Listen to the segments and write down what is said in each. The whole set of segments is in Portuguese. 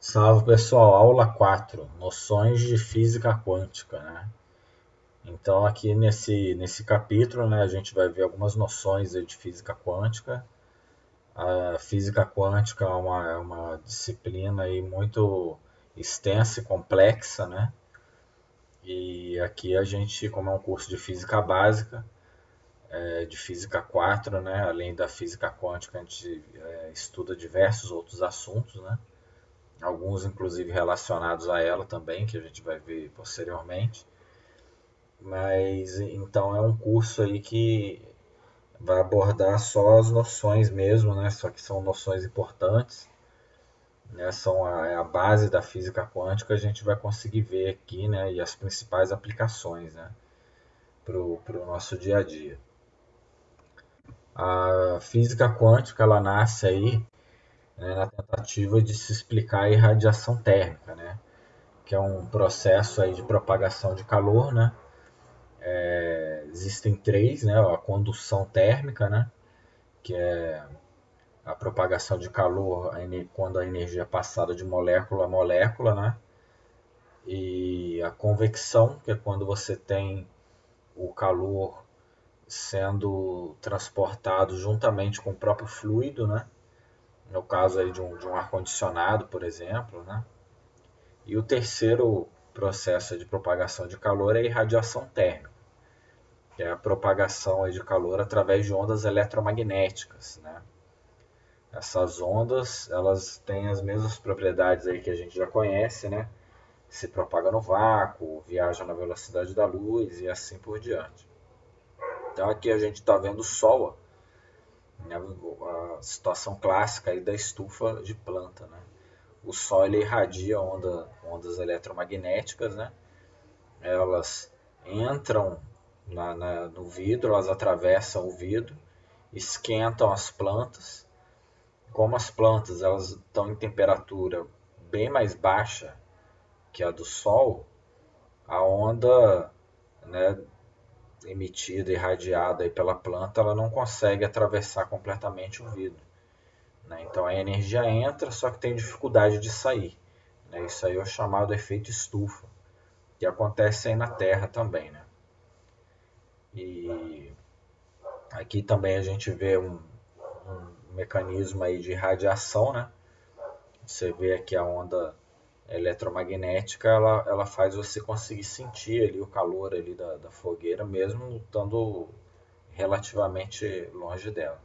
Salve pessoal, aula 4, noções de física quântica, né? Então aqui nesse capítulo, né, a gente vai ver algumas noções aí de física quântica. A física quântica é uma disciplina aí muito extensa e complexa, né? E aqui a gente, como é um curso de física básica, de física 4, né, além da física quântica, a gente estuda diversos outros assuntos, né? Alguns inclusive relacionados a ela também, que a gente vai ver posteriormente. Mas então é um curso aí que vai abordar só as noções mesmo, né? Só que são noções importantes, né? É a base da física quântica, a gente vai conseguir ver aqui, né? E as principais aplicações, né? Pro nosso dia a dia. A física quântica ela nasce aí, né, na tentativa de se explicar a irradiação térmica, né? Que é um processo aí de propagação de calor, né? Existem três, né? A condução térmica, né? Que é a propagação de calor quando a energia é passada de molécula a molécula, né? E a convecção, que é quando você tem o calor sendo transportado juntamente com o próprio fluido, né? No caso aí de um ar-condicionado, por exemplo, né? E o terceiro processo de propagação de calor é a irradiação térmica, que é a propagação aí de calor através de ondas eletromagnéticas, né? Essas ondas, elas têm as mesmas propriedades aí que a gente já conhece, né? Se propaga no vácuo, viaja na velocidade da luz e assim por diante. Então aqui a gente está vendo o Sol, né? A situação clássica aí da estufa de planta, né? O Sol ele irradia ondas eletromagnéticas, né? Elas entram no vidro, elas atravessam o vidro, esquentam as plantas. Como as plantas elas estão em temperatura bem mais baixa que a do Sol, a onda, né, emitida e irradiada aí pela planta, ela não consegue atravessar completamente o vidro, né? Então a energia entra, só que tem dificuldade de sair, né? Isso aí é o chamado efeito estufa, que acontece aí na Terra também, né? E aqui também a gente vê um mecanismo aí de radiação, né? Você vê aqui a onda eletromagnética, ela faz você conseguir sentir ali o calor ali da fogueira, mesmo estando relativamente longe dela.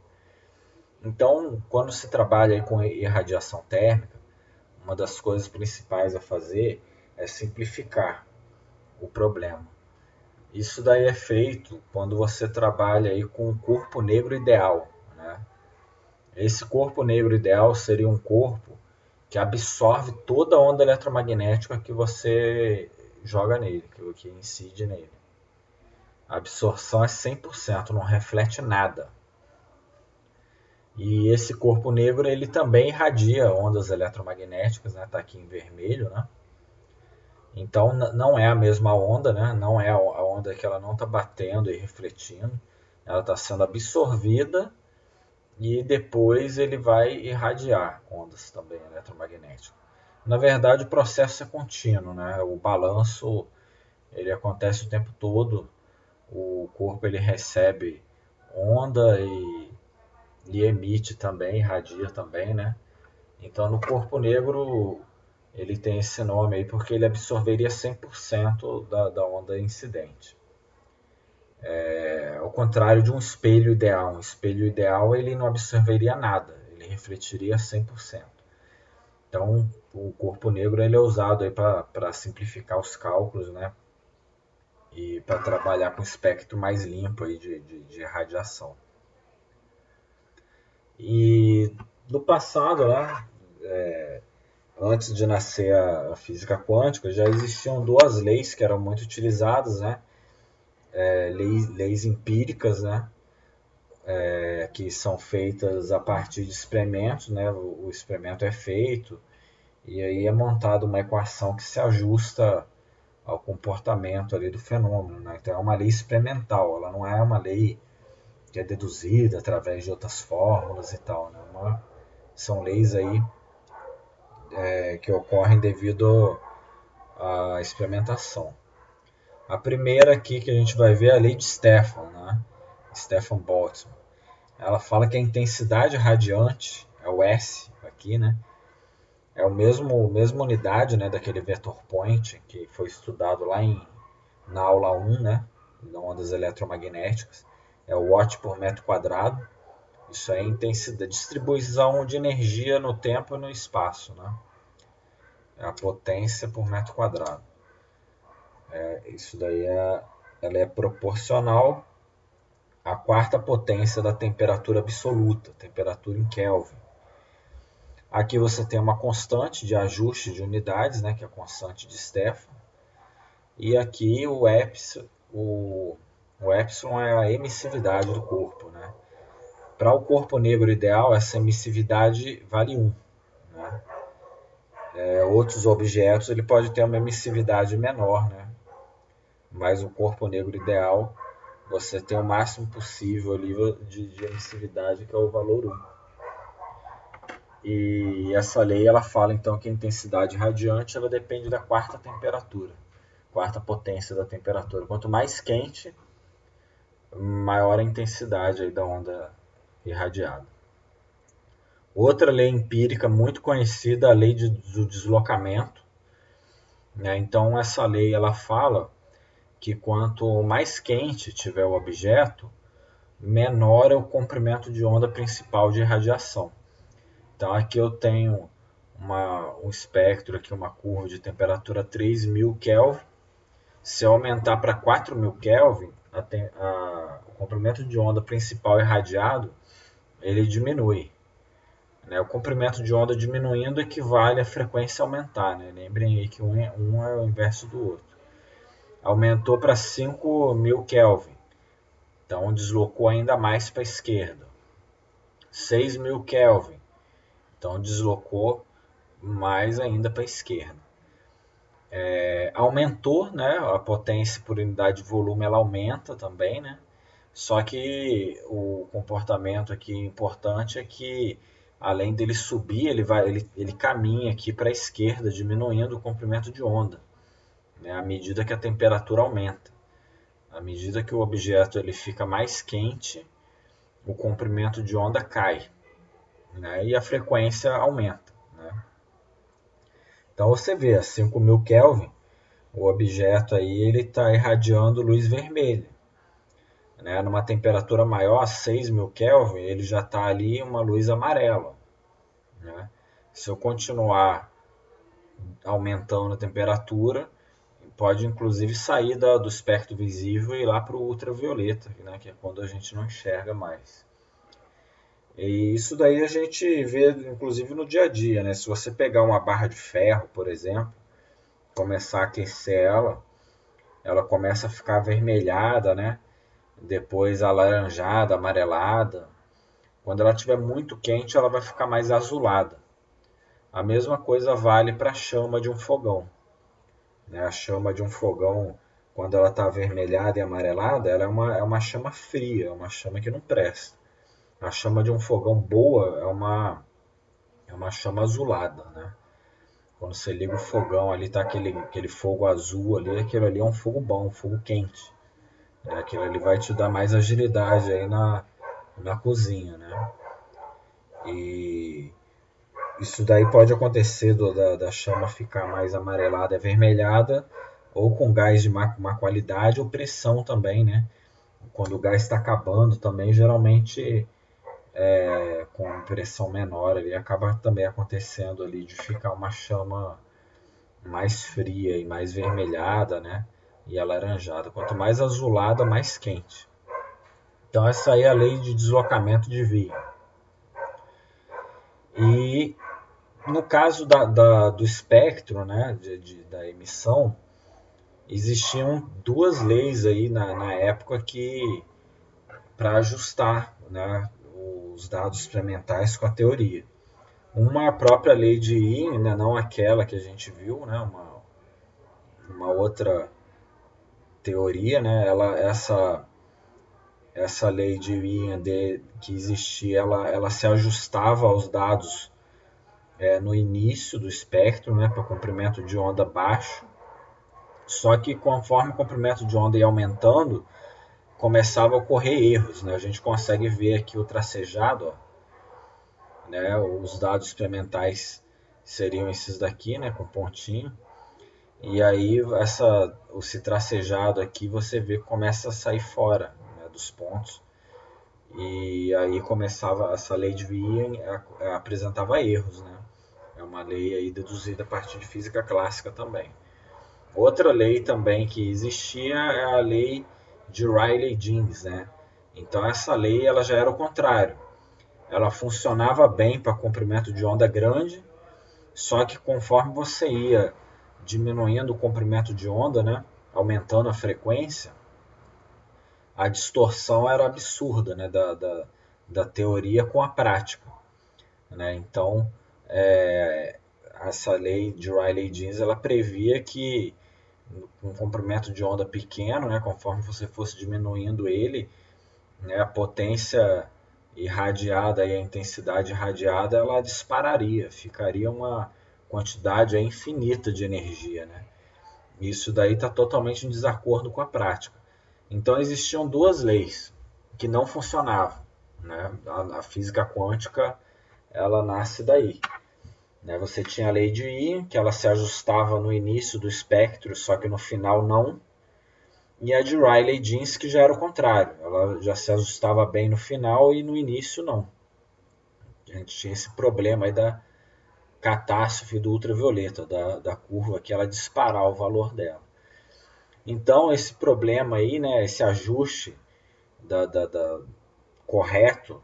Então, quando se trabalha aí com irradiação térmica, uma das coisas principais a fazer é simplificar o problema. Isso daí é feito quando você trabalha aí com um corpo negro ideal, né? Esse corpo negro ideal seria um corpo que absorve toda a onda eletromagnética que você joga nele, que incide nele. A absorção é 100%, não reflete nada. E esse corpo negro ele também irradia ondas eletromagnéticas, né? Tá aqui em vermelho, né? Então não é a mesma onda, né? Não é a onda que ela não está batendo e refletindo, ela está sendo absorvida e depois ele vai irradiar ondas também eletromagnéticas. Na verdade, o processo é contínuo, né? O balanço ele acontece o tempo todo. O corpo ele recebe onda e emite também, irradia também, né? Então, no corpo negro ele tem esse nome aí porque ele absorveria 100% da onda incidente. Ao contrário de um espelho ideal. Um espelho ideal ele não absorveria nada, ele refletiria 100%. Então, o corpo negro ele é usado aí para simplificar os cálculos, né? E para trabalhar com um espectro mais limpo aí de radiação. E no passado, né, antes de nascer a física quântica, já existiam duas leis que eram muito utilizadas, né? Leis empíricas, né? Que são feitas a partir de experimentos, né? O experimento é feito e aí é montada uma equação que se ajusta ao comportamento ali do fenômeno, né? Então é uma lei experimental, ela não é uma lei que é deduzida através de outras fórmulas e tal, né? São leis aí que ocorrem devido à experimentação. A primeira aqui que a gente vai ver é a lei de Stefan, né? Stefan Boltzmann. Ela fala que a intensidade radiante, é o S aqui, né? É a mesma unidade, né, daquele vector point que foi estudado lá na aula 1, né, de ondas eletromagnéticas. É o watt por metro quadrado. Isso é a intensidade, distribuição de energia no tempo e no espaço, né? É a potência por metro quadrado. Isso daí ela é proporcional à quarta potência da temperatura absoluta, temperatura em Kelvin. Aqui você tem uma constante de ajuste de unidades, né, que é a constante de Stefan. E aqui o epsilon é a emissividade do corpo, né? Para o corpo negro ideal, essa emissividade vale 1. Né? Outros objetos ele pode ter uma emissividade menor, né? Mas o corpo negro ideal, você tem o máximo possível ali de emissividade, que é o valor 1. E essa lei ela fala então que a intensidade radiante ela depende da quarta temperatura, quarta potência da temperatura. Quanto mais quente, maior a intensidade aí da onda irradiada. Outra lei empírica muito conhecida é a lei do deslocamento. Né? Então essa lei ela fala que quanto mais quente tiver o objeto, menor é o comprimento de onda principal de irradiação. Então aqui eu tenho um espectro, aqui uma curva de temperatura 3000 Kelvin. Se eu aumentar para 4000 Kelvin, o comprimento de onda principal irradiado ele diminui. Né? O comprimento de onda diminuindo equivale à frequência aumentar. Né? Lembrem aí que um é o inverso do outro. Aumentou para 5000 Kelvin. Então deslocou ainda mais para a esquerda. 6000 Kelvin. Então deslocou mais ainda para a esquerda. Aumentou, né? A potência por unidade de volume ela aumenta também, né? Só que o comportamento aqui importante é que além dele subir, ele caminha aqui para a esquerda, diminuindo o comprimento de onda, né? À medida que a temperatura aumenta. À medida que o objeto ele fica mais quente, o comprimento de onda cai, né? E a frequência aumenta. Né? Então você vê, a 5000 Kelvin, o objeto aí ele está irradiando luz vermelha. Né? Numa temperatura maior, 6000 Kelvin, ele já está ali uma luz amarela. Né? Se eu continuar aumentando a temperatura, pode inclusive sair do espectro visível e ir lá para o ultravioleta, né? Que é quando a gente não enxerga mais. E isso daí a gente vê inclusive no dia a dia. Né? Se você pegar uma barra de ferro, por exemplo, começar a aquecer ela começa a ficar avermelhada, né? Depois alaranjada, amarelada. Quando ela estiver muito quente, ela vai ficar mais azulada. A mesma coisa vale para a chama de um fogão. Né? A chama de um fogão, quando ela está avermelhada e amarelada, ela é uma chama fria, é uma chama que não presta. A chama de um fogão boa é uma chama azulada. Né? Quando você liga o fogão ali, tá aquele fogo azul ali, aquilo ali é um fogo bom, um fogo quente. Aquilo ali vai te dar mais agilidade aí na cozinha, né? E isso daí pode acontecer da chama ficar mais amarelada e avermelhada, ou com gás de má qualidade, ou pressão também, né? Quando o gás está acabando também, geralmente com pressão menor, ali acaba também acontecendo ali de ficar uma chama mais fria e mais vermelhada, né? E alaranjada. Quanto mais azulada, mais quente. Então essa aí é a lei de deslocamento de Wien. E no caso do espectro, né, da emissão, existiam duas leis aí na época que para ajustar, né, os dados experimentais com a teoria. Uma é a própria lei de Wien, né, não aquela que a gente viu, né, uma outra teoria, né, essa lei de Wien que existia, ela se ajustava aos dados no início do espectro, né, para comprimento de onda baixo. Só que conforme o comprimento de onda ia aumentando, começava a ocorrer erros, né? A gente consegue ver aqui o tracejado, ó, né? Os dados experimentais seriam esses daqui, né, com pontinho. E aí esse tracejado aqui você vê que começa a sair fora, né, dos pontos. E aí começava essa lei de Wien apresentava erros, né? É uma lei aí deduzida a partir de física clássica também. Outra lei também que existia é a lei de Rayleigh-Jeans, né? Então essa lei ela já era o contrário. Ela funcionava bem para comprimento de onda grande, só que conforme você ia diminuindo o comprimento de onda, né, aumentando a frequência, a distorção era absurda, né, da teoria com a prática, né? Então, é, essa lei de Rayleigh-Jeans ela previa que um comprimento de onda pequeno, né, conforme você fosse diminuindo ele, né, a potência irradiada e a intensidade irradiada ela dispararia, ficaria uma quantidade infinita de energia, né? Isso daí está totalmente em desacordo com a prática. Então existiam duas leis que não funcionavam, né? A física quântica ela nasce daí. Né? Você tinha a lei de Wien, que ela se ajustava no início do espectro, só que no final não. E a de Rayleigh-Jeans, que já era o contrário. Ela já se ajustava bem no final e no início não. A gente tinha esse problema aí da catástrofe do ultravioleta, da curva que ela disparar o valor dela. Então, esse problema aí, né, esse ajuste da correto,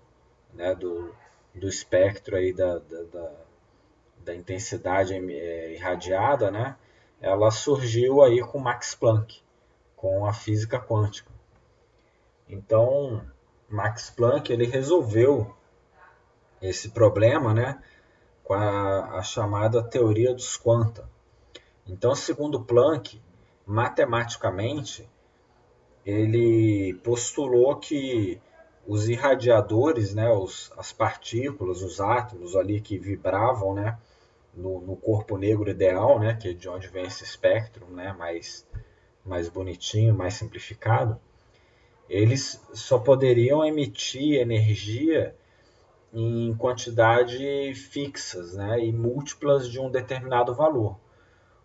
né, do espectro aí da intensidade irradiada, né, ela surgiu aí com Max Planck, com a física quântica. Então, Max Planck ele resolveu esse problema, né, com a chamada teoria dos quanta. Então, segundo Planck, matematicamente, ele postulou que os irradiadores, né, as partículas, os átomos ali que vibravam, né, no corpo negro ideal, né, que é de onde vem esse espectro, né, mais bonitinho, mais simplificado, eles só poderiam emitir energia em quantidade fixas, né, e múltiplas de um determinado valor.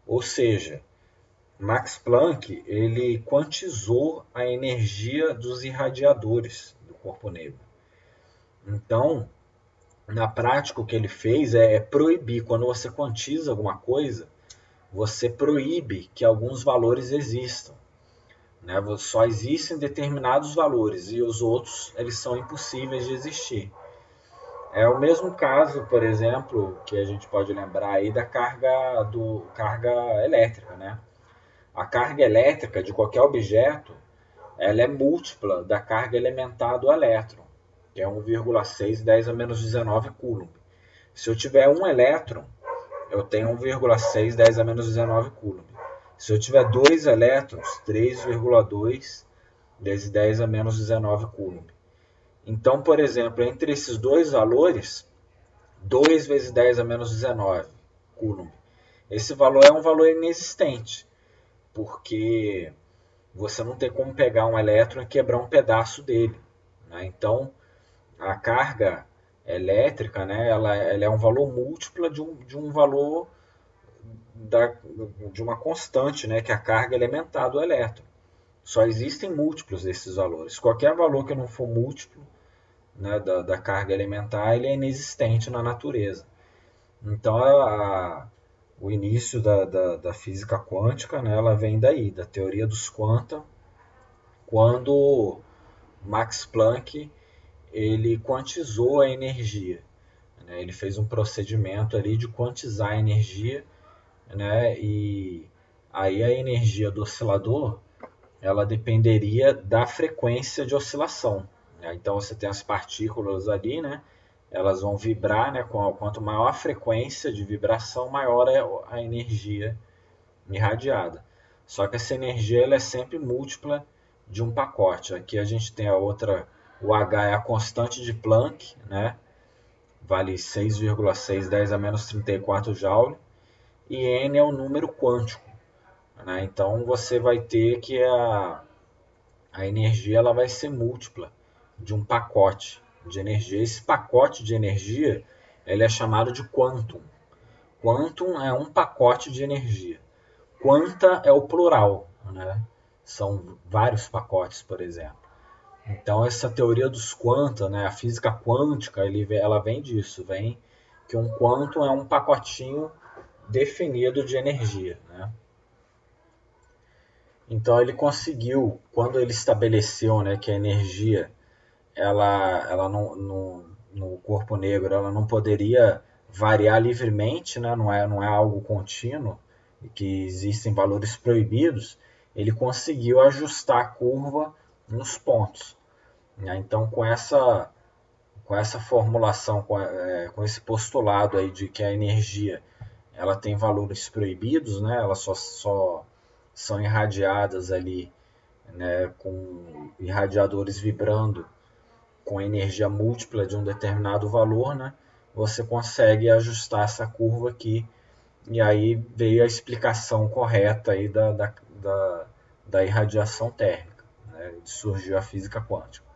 Ou seja, Max Planck ele quantizou a energia dos irradiadores do corpo negro. Então, na prática, o que ele fez é proibir. Quando você quantiza alguma coisa, você proíbe que alguns valores existam. Né? Só existem determinados valores e os outros eles são impossíveis de existir. É o mesmo caso, por exemplo, que a gente pode lembrar aí da carga elétrica, né? A carga elétrica de qualquer objeto, ela é múltipla da carga elementar do elétron, que é 1,6 10 a menos 19 coulomb. Se eu tiver um elétron, eu tenho 1,6 10 a menos 19 coulomb. Se eu tiver dois elétrons, 3,2 vezes 10 a menos 19 coulomb. Então, por exemplo, entre esses dois valores, 2 vezes 10 a menos 19 coulomb, esse valor é um valor inexistente, porque você não tem como pegar um elétron e quebrar um pedaço dele. Né? Então, a carga elétrica, né, ela é um valor múltiplo de um valor de uma constante, né, que é a carga elementar do elétron. Só existem múltiplos desses valores. Qualquer valor que não for múltiplo, né, da carga elementar, ele é inexistente na natureza. Então, o início da física quântica, né, ela vem daí, da teoria dos quanta, quando Max Planck ele quantizou a energia. Né? Ele fez um procedimento ali de quantizar a energia, né? E aí a energia do oscilador ela dependeria da frequência de oscilação. Né? Então você tem as partículas ali, né? Elas vão vibrar, né? Quanto maior a frequência de vibração, maior é a energia irradiada. Só que essa energia ela é sempre múltipla de um pacote. Aqui a gente tem a outra, o H é a constante de Planck, né? vale 6,6 10 a menos 34 Joule, e n é o número quântico, né? Então você vai ter que a energia ela vai ser múltipla de um pacote de energia. Esse pacote de energia ele é chamado de quantum. Quantum é um pacote de energia. Quanta é o plural, né? São vários pacotes, por exemplo. Então essa teoria dos quanta, né, a física quântica, ela vem disso, vem que um quantum é um pacotinho definido de energia, né? Então ele conseguiu, quando ele estabeleceu, né, que a energia ela no corpo negro ela não poderia variar livremente, né? Não é algo contínuo, que existem valores proibidos, ele conseguiu ajustar a curva nos pontos, né? Então com essa formulação, com esse postulado aí de que a energia ela tem valores proibidos, né? Elas só são irradiadas ali, né, com irradiadores vibrando com energia múltipla de um determinado valor, né, você consegue ajustar essa curva aqui, e aí veio a explicação correta aí da irradiação térmica, né, surgiu a física quântica.